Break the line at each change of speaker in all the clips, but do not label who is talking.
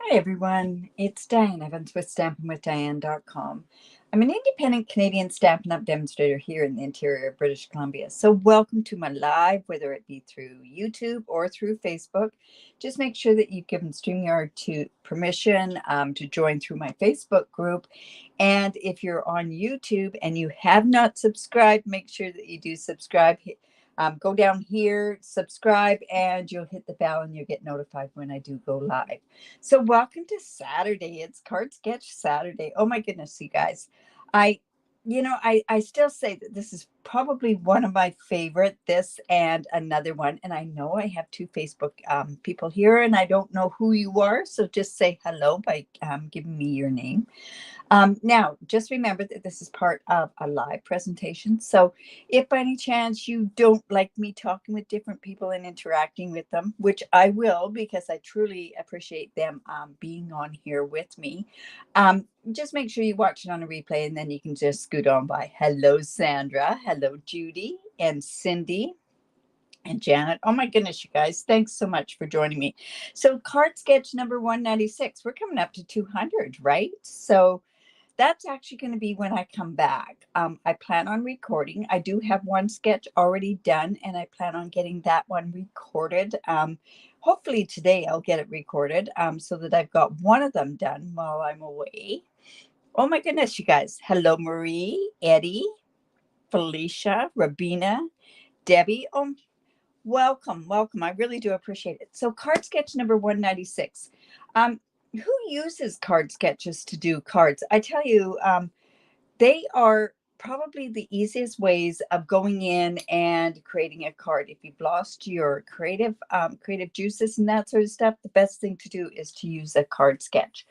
Hi everyone, it's Diane Evans with stampinwithdiane.com. I'm an independent Canadian Stampin' Up demonstrator here in the interior of British Columbia. So welcome to my live, whether it be through YouTube or through Facebook. Just make sure that you've given StreamYard permission to join through my Facebook group. And if you're on YouTube and you have not subscribed, make sure that you do subscribe. Go down here, subscribe, and you'll hit the bell and you'll get notified when I do go live. So welcome to Saturday. It's Card Sketch Saturday. Oh my goodness, you guys. I still say that this is probably one of my favorite, this and another one. And I know I have two Facebook people here and I don't know who you are. So just say hello by giving me your name. Now, just remember that this is part of a live presentation. So if by any chance you don't like me talking with different people and interacting with them, which I will because I truly appreciate them being on here with me, just make sure you watch it on a replay and then you can just scoot on by. Hello, Sandra. Hello, Judy and Cindy. And Janet. Oh my goodness, you guys, thanks so much for joining me. So card sketch number 196, we're coming up to 200, right? So that's actually going to be when I come back. I plan on recording. I do have one sketch already done, and I plan on getting that one recorded. Hopefully today I'll get it recorded so that I've got one of them done while I'm away. Oh my goodness, you guys. Hello, Marie, Eddie, Felicia, Rabina, Debbie. Oh, welcome. I really do appreciate it. So card sketch number 196. Who uses card sketches to do cards? I tell you, they are probably the easiest ways of going in and creating a card. If you've lost your creative juices and that sort of stuff, the best thing to do is to use a card sketch.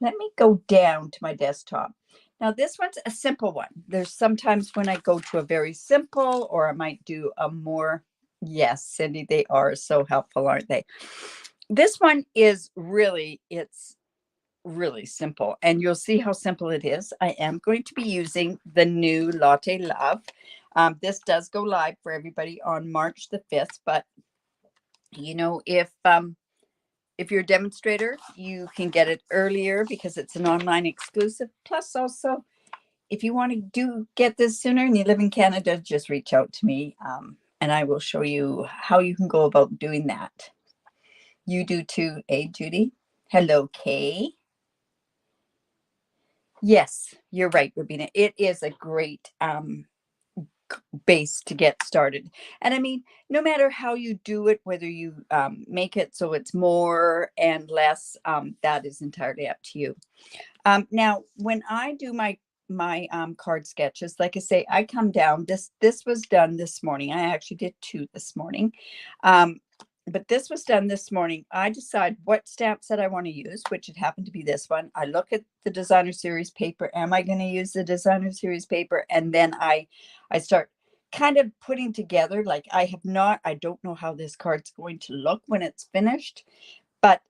Let me go down to my desktop. Now, this one's a simple one. There's sometimes when I go to a very simple, or I might do a more, yes, Cindy, they are so helpful, aren't they? This one is really, it's really simple, and you'll see how simple it is. I am going to be using the new Latte Love. This does go live for everybody on March the 5th, but you know, if you're a demonstrator, you can get it earlier because it's an online exclusive. Plus, also, if you want to get this sooner and you live in Canada, just reach out to me and I will show you how you can go about doing that. You do too, eh, Judy? Hello, Kay. Yes, you're right, Rabina. It is a great base to get started. And I mean, no matter how you do it, whether you make it so it's more and less, that is entirely up to you. Now, when I do my card sketches, like I say, I come down. This was done this morning. I actually did two this morning. But this was done this morning. I decide what stamp set I want to use, which it happened to be this one. I look at the designer series paper. Am I going to use the designer series paper? And then I start kind of putting together, like I don't know how this card's going to look when it's finished, but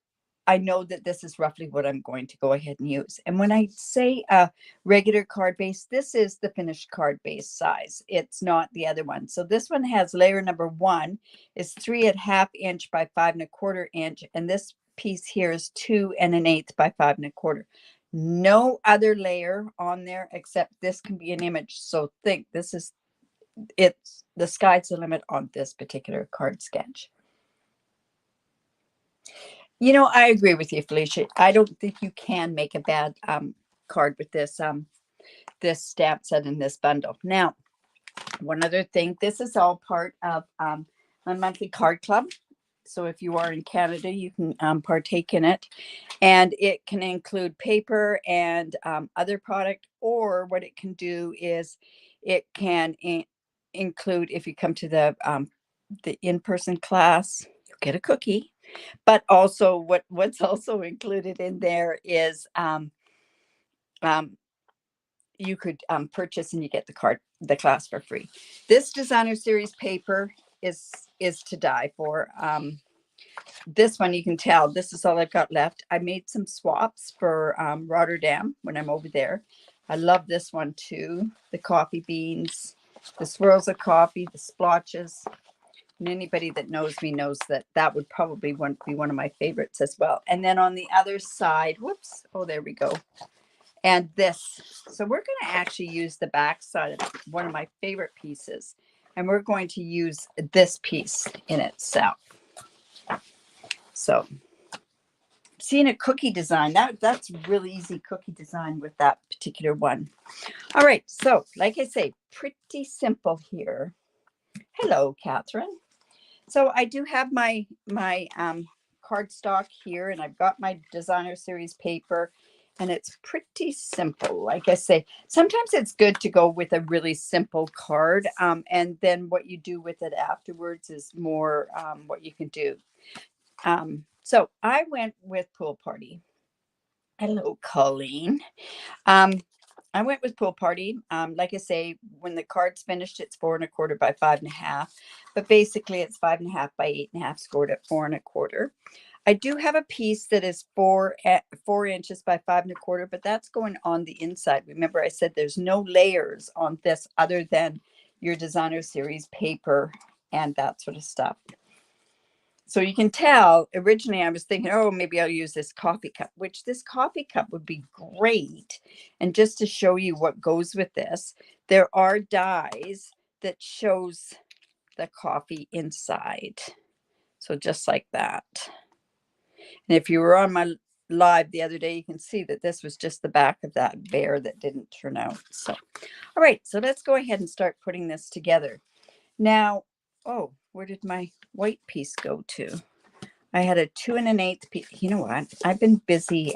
I know that this is roughly what I'm going to go ahead and use. And when I say a regular card base, this is the finished card base size. It's not the other one. So this one has layer number 1 is 3.5 inch by 5.25 inch. And this piece here is 2 1/8 by 5.25. No other layer on there except this can be an image. So think it's the sky's the limit on this particular card sketch. You know, I agree with you, Felicia. I don't think you can make a bad card with this stamp set in this bundle. Now, one other thing, this is all part of my monthly card club. So if you are in Canada, you can partake in it. And it can include paper and other product, or what it can do is it can include, if you come to the in-person class, you'll get a cookie. But also what's also included in there is you could purchase and you get the class for free. This designer series paper is to die for. This one, you can tell this is all I've got left. I made some swaps for Rotterdam when I'm over there. I love this one too. The coffee beans, the swirls of coffee, the splotches. And anybody that knows me knows that that would probably be one of my favorites as well. And then on the other side, whoops, oh, there we go. And this, so we're going to actually use the back side of one of my favorite pieces. And we're going to use this piece in itself. So seeing a cookie design, that's really easy cookie design with that particular one. All right, so like I say, pretty simple here. Hello, Catherine. So I do have my cardstock here, and I've got my designer series paper, and it's pretty simple. Like I say, sometimes it's good to go with a really simple card, and then what you do with it afterwards is more what you can do. So I went with Pool Party. Hello, Colleen. I went with Pool Party. Like I say, when the card's finished, it's 4 1/4 by 5 1/2. But basically, it's 5 1/2 by 8 1/2, scored at 4 1/4. I do have a piece that is 4 inches by 5 1/4, but that's going on the inside. Remember, I said there's no layers on this other than your designer series paper and that sort of stuff. So you can tell, originally I was thinking, oh, maybe I'll use this coffee cup, which this coffee cup would be great. And just to show you what goes with this, there are dies that shows the coffee inside. So just like that. And if you were on my live the other day, you can see that this was just the back of that bear that didn't turn out. So, all right, so let's go ahead and start putting this together. Now, oh, where did my white piece go to? I had a 2 1/8 piece. You know what? I've been busy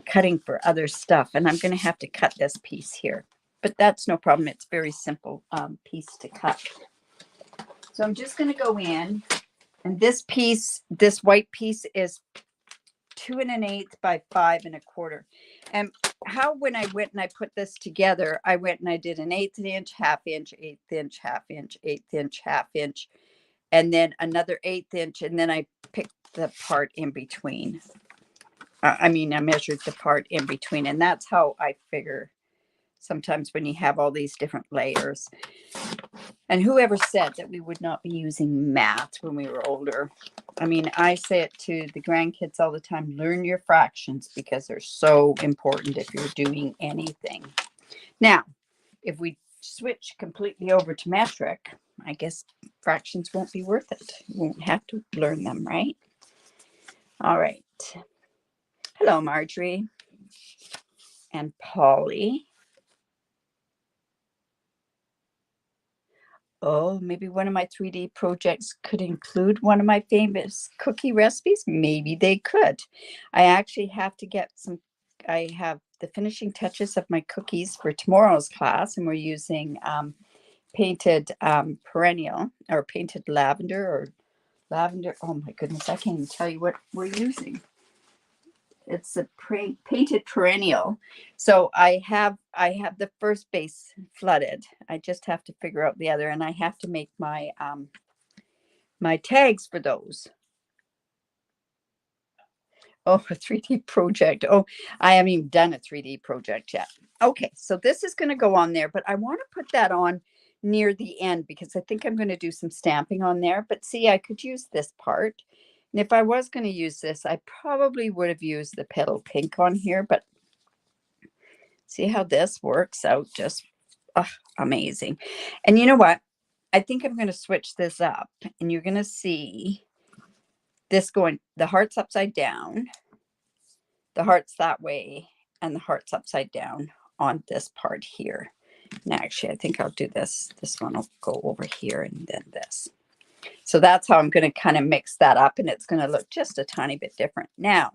cutting for other stuff, and I'm going to have to cut this piece here. But that's no problem. It's very simple piece to cut. So I'm just going to go in, and this piece, this white piece is 2 1/8 by 5 1/4. And how, when I went and I put this together, I went and I did an 1/8 inch, 1/2 inch, 1/8 inch, 1/2 inch, 1/8 inch, 1/2 inch, and then another 1/8 inch, and then I picked the part in between. I measured the part in between, and that's how I figure sometimes when you have all these different layers. And whoever said that we would not be using math when we were older? I mean, I say it to the grandkids all the time, learn your fractions because they're so important if you're doing anything. Now, if we switch completely over to metric, I guess fractions won't be worth it. You won't have to learn them, right? All right. Hello, Marjorie and Polly. Oh, maybe one of my 3D projects could include one of my famous cookie recipes. Maybe they could. I actually have to get some, I have the finishing touches of my cookies for tomorrow's class, and we're using painted perennial or painted lavender or lavender. Oh my goodness, I can't even tell you what we're using. It's a painted perennial. So I have the first base flooded. I just have to figure out the other, and I have to make my my tags for those. Oh, a 3D project. Oh, I haven't even done a 3D project yet. Okay, so this is going to go on there, but I want to put that on near the end because I think I'm going to do some stamping on there. But see, I could use this part. And if I was going to use this, I probably would have used the petal pink on here, but see how this works out, just amazing. And you know what? I think I'm going to switch this up, and you're going to see this going, the heart's upside down, the heart's that way, and the heart's upside down on this part here. And actually, I think I'll do this. This one will go over here and then this. So that's how I'm going to kind of mix that up, and it's going to look just a tiny bit different. Now,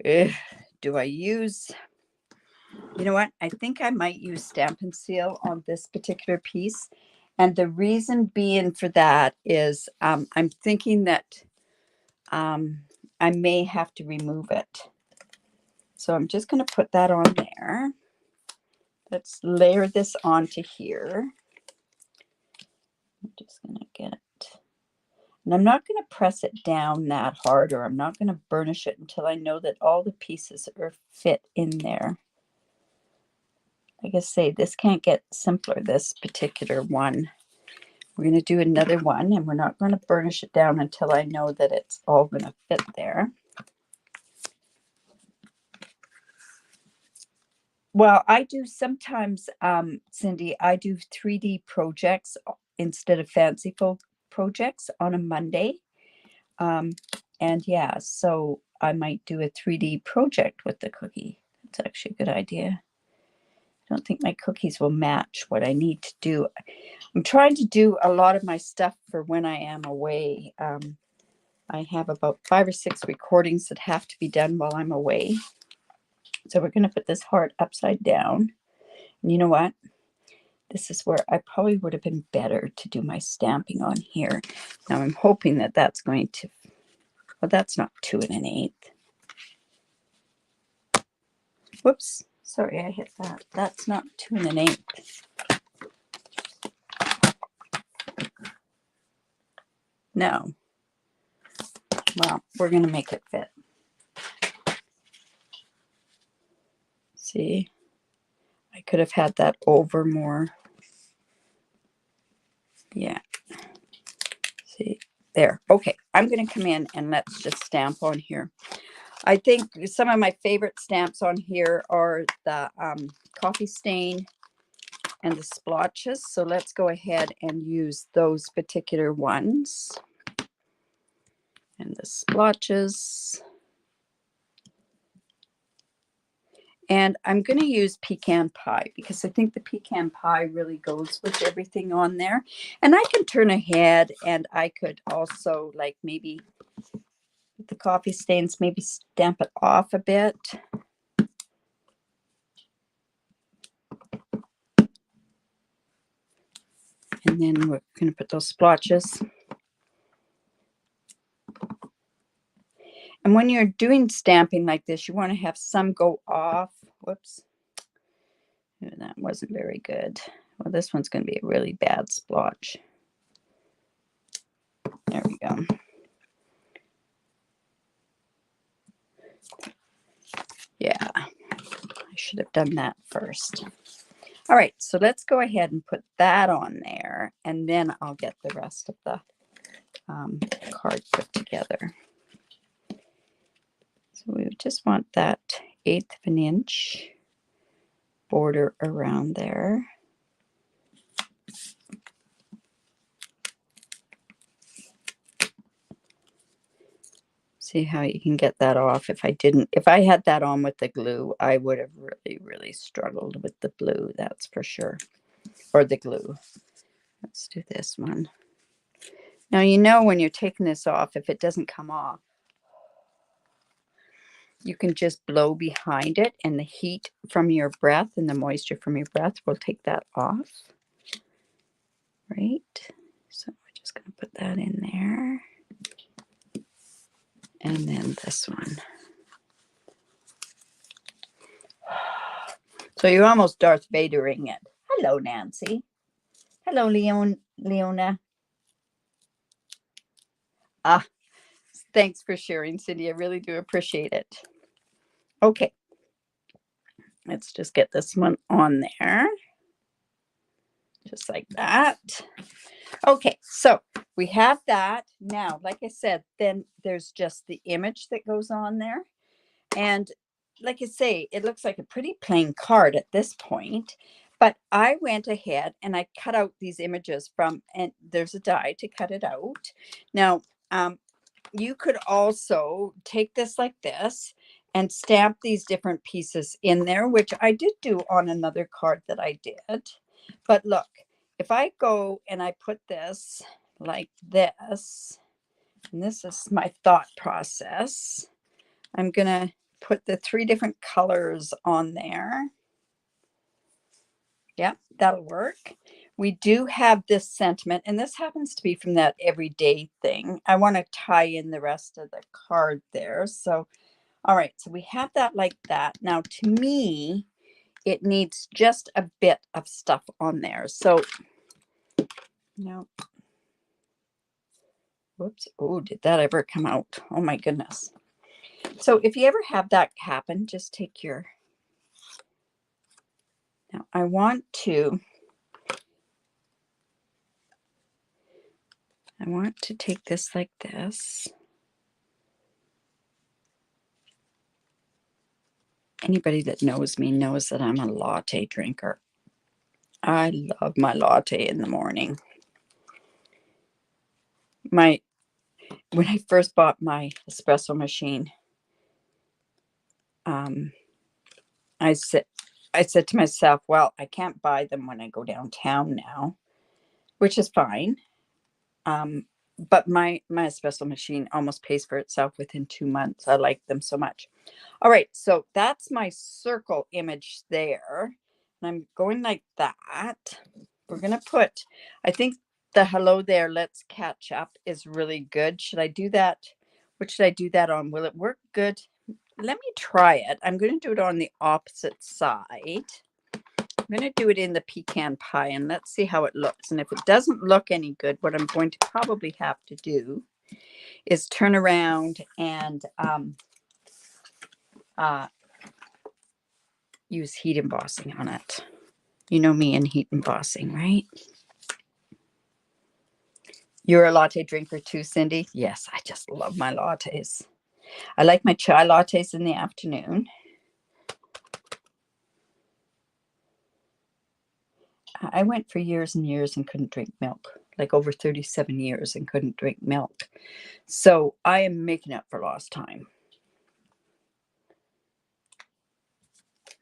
do I use, you know what? I think I might use Stampin' Seal on this particular piece. And the reason being for that is I'm thinking that I may have to remove it. So I'm just going to put that on there. Let's layer this onto here. I'm just going to get it. And I'm not going to press it down that hard, or I'm not going to burnish it until I know that all the pieces are fit in there. Like I say, this can't get simpler, this particular one. We're going to do another one, and we're not going to burnish it down until I know that it's all going to fit there. Well, I do sometimes, Cindy, I do 3D projects instead of fanciful projects on a Monday. And yeah, so I might do a 3D project with the cookie. That's actually a good idea. I don't think my cookies will match what I need to do. I'm trying to do a lot of my stuff for when I am away. I have about 5 or 6 recordings that have to be done while I'm away. So we're going to put this heart upside down. And you know what? This is where I probably would have been better to do my stamping on here. Now I'm hoping that that's going to, well, that's not 2 1/8. Whoops. Sorry, I hit that. That's not 2 1/8. No. Well, we're going to make it fit. See? I could have had that over more. Yeah. See? There. Okay. I'm going to come in and let's just stamp on here. I think some of my favorite stamps on here are the coffee stain and the splotches. So let's go ahead and use those particular ones. And the splotches. And I'm going to use pecan pie because I think the pecan pie really goes with everything on there. And I can turn ahead and I could also like maybe with the coffee stains, maybe stamp it off a bit. And then we're going to put those splotches. And when you're doing stamping like this, you want to have some go off. Whoops. That wasn't very good. Well, this one's going to be a really bad splotch. There we go. Yeah, I should have done that first. All right, so let's go ahead and put that on there, and then I'll get the rest of the card put together. So we just want that 1/8 of an inch border around there. See how you can get that off. If I had that on with the glue, I would have really struggled with the blue, that's for sure. Or the glue. Let's do this one. Now, you know, when you're taking this off, if it doesn't come off, you can just blow behind it and the heat from your breath and the moisture from your breath will take that off. Right? So we're just going to put that in there. And then this one. So you're almost Darth Vadering it. Hello, Nancy. Hello, Leona. Ah, thanks for sharing, Cindy. I really do appreciate it. Okay. Let's just get this one on there. Just like that. Okay, so we have that. Now, like I said, then there's just the image that goes on there. And like I say, it looks like a pretty plain card at this point. But I went ahead and I cut out these images from, and there's a die to cut it out. Now, you could also take this like this and stamp these different pieces in there, which I did do on another card that I did. But look, if I go and I put this like this, and this is my thought process, I'm going to put the 3 different colors on there. Yep, that'll work. We do have this sentiment, and this happens to be from that everyday thing. I want to tie in the rest of the card there. So, all right, so we have that like that. Now, to me, it needs just a bit of stuff on there. So, no. Whoops. Oh, did that ever come out? Oh, my goodness. So if you ever have that happen, just take your... Now, I want to I want to take this like this. Anybody that knows me knows that I'm a latte drinker. I love my latte in the morning. When I first bought my espresso machine, I said to myself, well, I can't buy them when I go downtown now, which is fine. But my espresso machine almost pays for itself within 2 months. I like them so much. All right, so that's my circle image there. And I'm going like that. We're going to put, I think the hello there, let's catch up is really good. Should I do that? What should I do that on? Will it work good? Let me try it. I'm going to do it on the opposite side. I'm going to do it in the pecan pie, and let's see how it looks. And if it doesn't look any good, what I'm going to probably have to do is turn around and use heat embossing on it. You know me and heat embossing, right? You're a latte drinker too, Cindy? Yes, I just love my lattes. I like my chai lattes in the afternoon. I went for years and years and couldn't drink milk, like over 37 years and couldn't drink milk. So I am making up for lost time.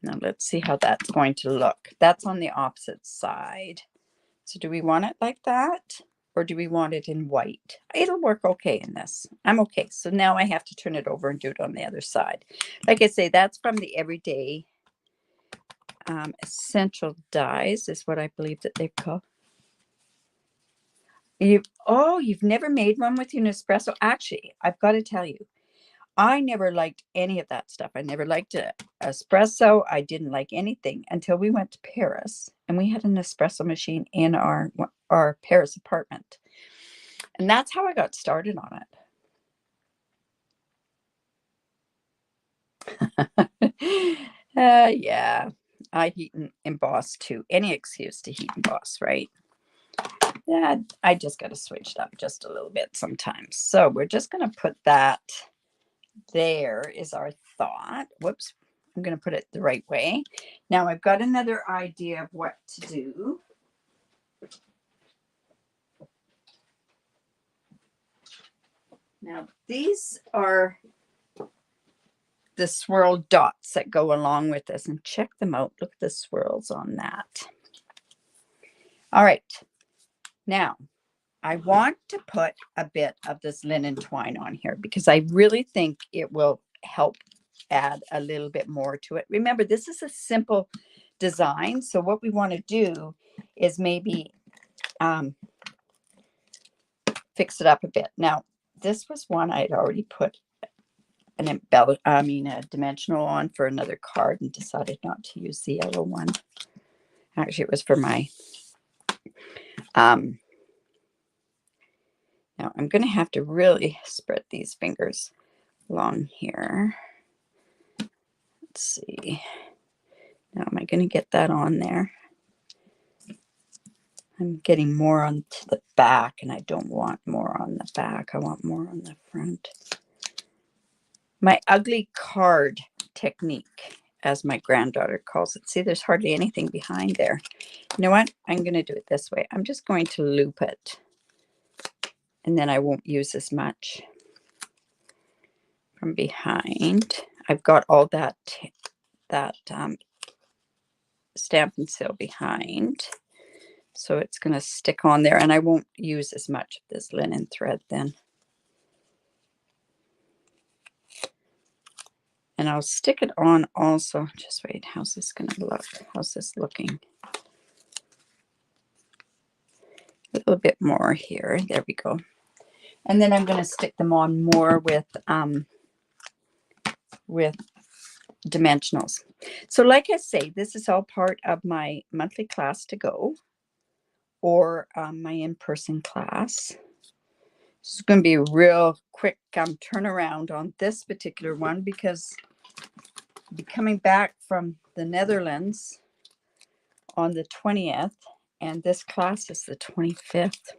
Now let's see how that's going to look. That's on the opposite side. So do we want it like that? Or do we want it in white? It'll work okay in this. I'm okay. So now I have to turn it over and do it on the other side. Like I say, that's from the Everyday Essential Dyes is what I believe that they're called. You've never made one with your Nespresso? Actually, I've got to tell you, I never liked any of that stuff. I never liked espresso. I didn't like anything until we went to Paris and we had an espresso machine in our Paris apartment. And that's how I got started on it. Yeah, I heat and emboss too. Any excuse to heat and emboss, right? Yeah, I just got to switch it up just a little bit sometimes. So we're just going to put that. There is our thought. Whoops, I'm going to put it the right way. Now I've got another idea of what to do. Now these are the swirl dots that go along with this, and check them out. Look at the swirls on that. All right. Now I want to put a bit of this linen twine on here because I really think it will help add a little bit more to it. Remember, this is a simple design. So what we want to do is maybe fix it up a bit. Now, this was one I had already put a dimensional on for another card and decided not to use the yellow one. Actually, it was for my now I'm going to have to really spread these fingers along here. Let's see. Now, am I going to get that on there? I'm getting more onto the back, and I don't want more on the back. I want more on the front. My ugly card technique, as my granddaughter calls it. See, there's hardly anything behind there. You know what? I'm going to do it this way. I'm just going to loop it, and then I won't use as much from behind. I've got all that Stampin' Seal behind, so it's going to stick on there, and I won't use as much of this linen thread then. And I'll stick it on also. Just wait, how's this going to look? How's this looking? A little bit more here. There we go. And then I'm going to stick them on more with dimensionals. So like I say, this is all part of my monthly class to go, or my in-person class. This is going to be a real quick turnaround on this particular one because I'll be coming back from the Netherlands on the 20th, and this class is the 25th.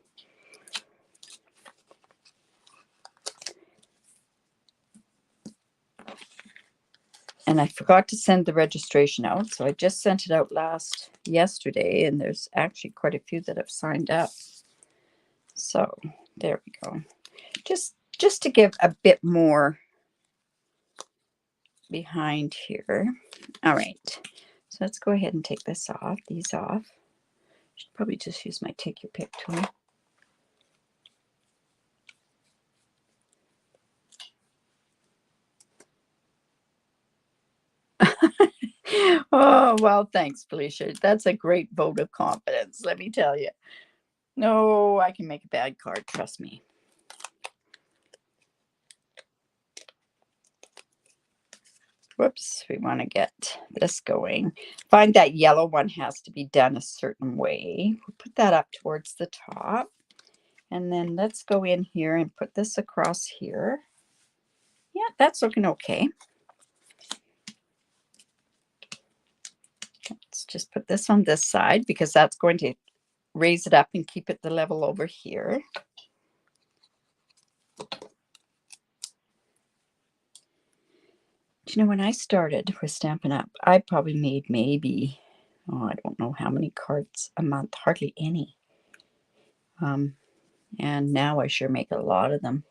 And I forgot to send the registration out. So I just sent it out yesterday, and there's actually quite a few that have signed up. So there we go. Just to give a bit more behind here. All right. So let's go ahead and take these off. Should probably just use my take your pick tool. Oh, well, thanks, Felicia. That's a great vote of confidence, let me tell you. No, I can make a bad card, trust me. Whoops, we want to get this going. Find that yellow one has to be done a certain way. We'll put that up towards the top. And then let's go in here and put this across here. Yeah, that's looking okay. Let's just put this on this side because that's going to raise it up and keep it the level over here. Do you know, when I started with Stampin' Up, I probably made maybe, I don't know how many cards a month, hardly any. And now I sure make a lot of them.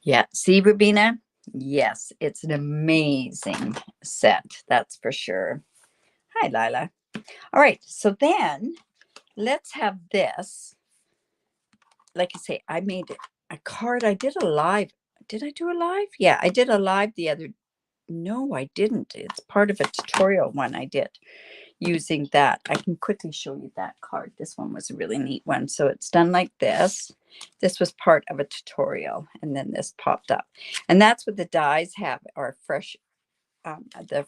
Yeah, see, Rubina? Yes, it's an amazing set, that's for sure. Hi, Lila. All right, so then let's have this. Like I say, I made a card. I did a live. Did I do a live? Yeah, I did a live the other. No, I didn't. It's part of a tutorial one I did using that. I can quickly show you that card. This one was a really neat one. So it's done like this. This was part of a tutorial, and then this popped up. And that's what the dies have, are fresh, the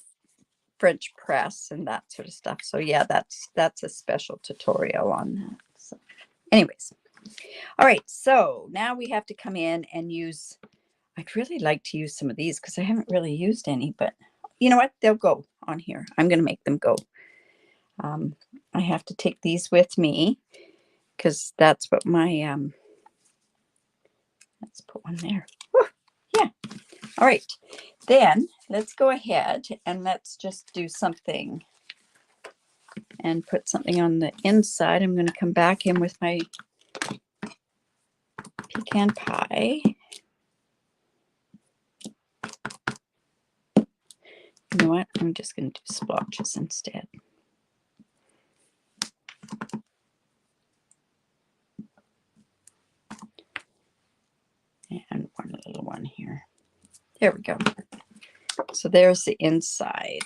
French press and that sort of stuff. So yeah, that's a special tutorial on that. So anyways, all right, so now we have to come in and use, I'd really like to use some of these because I haven't really used any, but you know what? They'll go on here. I'm going to make them go. I have to take these with me because that's what my, let's put one there. Whew, yeah. All right. Then let's go ahead and let's just do something and put something on the inside. I'm going to come back in with my pecan pie. You know what? I'm just going to do splotches instead. And one little one here. There we go. So there's the inside.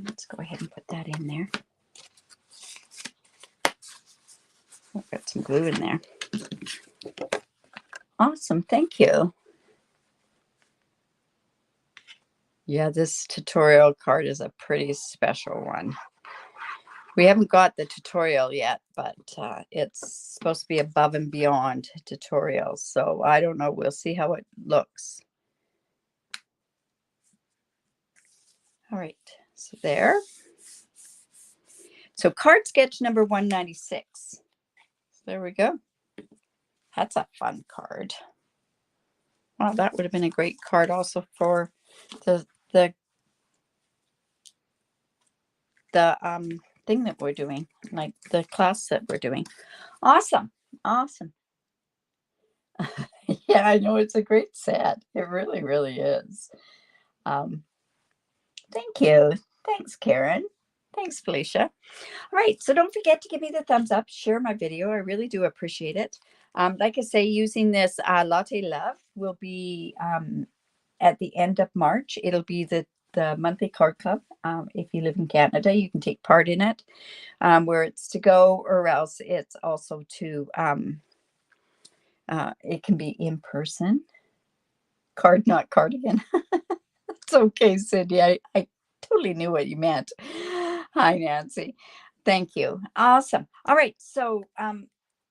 Let's go ahead and put that in there. I've got some glue in there. Awesome. Thank you. Yeah, this tutorial card is a pretty special one. We haven't got the tutorial yet, but it's supposed to be above and beyond tutorials. So I don't know. We'll see how it looks. All right. So there. So card sketch number 196. So there we go. That's a fun card. Well, that would have been a great card also for the thing that we're doing, like the class that we're doing. Awesome. Awesome. Yeah, I know, it's a great set. It really, really is. Thank you. Thanks, Karen. Thanks, Felicia. All right, so don't forget to give me the thumbs up, share my video. I really do appreciate it. Like I say, using this Latte Love will be at the end of March. It'll be the monthly card club. If you live in Canada, you can take part in it, where it's to go, or else it's also to, it can be in person. Card, not cardigan. It's okay, Cindy. I totally knew what you meant. Hi, Nancy. Thank you. Awesome. All right. So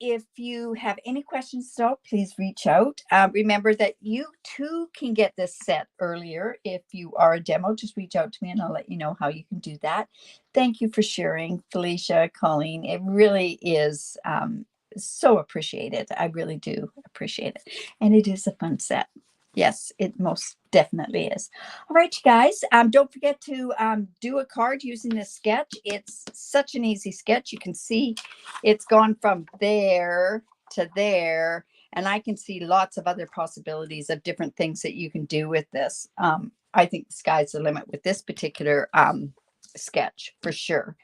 if you have any questions at all, please reach out. Remember that you too can get this set earlier. If you are a demo, just reach out to me and I'll let you know how you can do that. Thank you for sharing, Felicia, Colleen. It really is so appreciate it. I really do appreciate it. And it is a fun set. Yes, it most definitely is. All right, you guys. Don't forget to do a card using this sketch. It's such an easy sketch. You can see it's gone from there to there. And I can see lots of other possibilities of different things that you can do with this. I think the sky's the limit with this particular sketch for sure.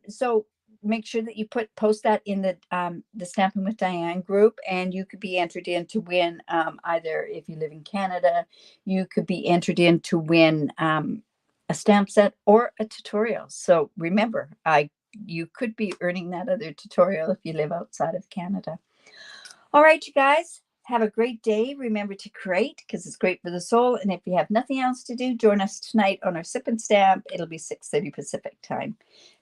So make sure that you post that in the Stampin' with Diane group, and you could be entered in to win either, if you live in Canada, you could be entered in to win a stamp set or a tutorial. So remember, you could be earning that other tutorial if you live outside of Canada. All right, you guys, have a great day. Remember to create, because it's great for the soul. And if you have nothing else to do, join us tonight on our Sip and Stamp. It'll be 6:30 Pacific time.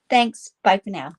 Thanks. Bye for now.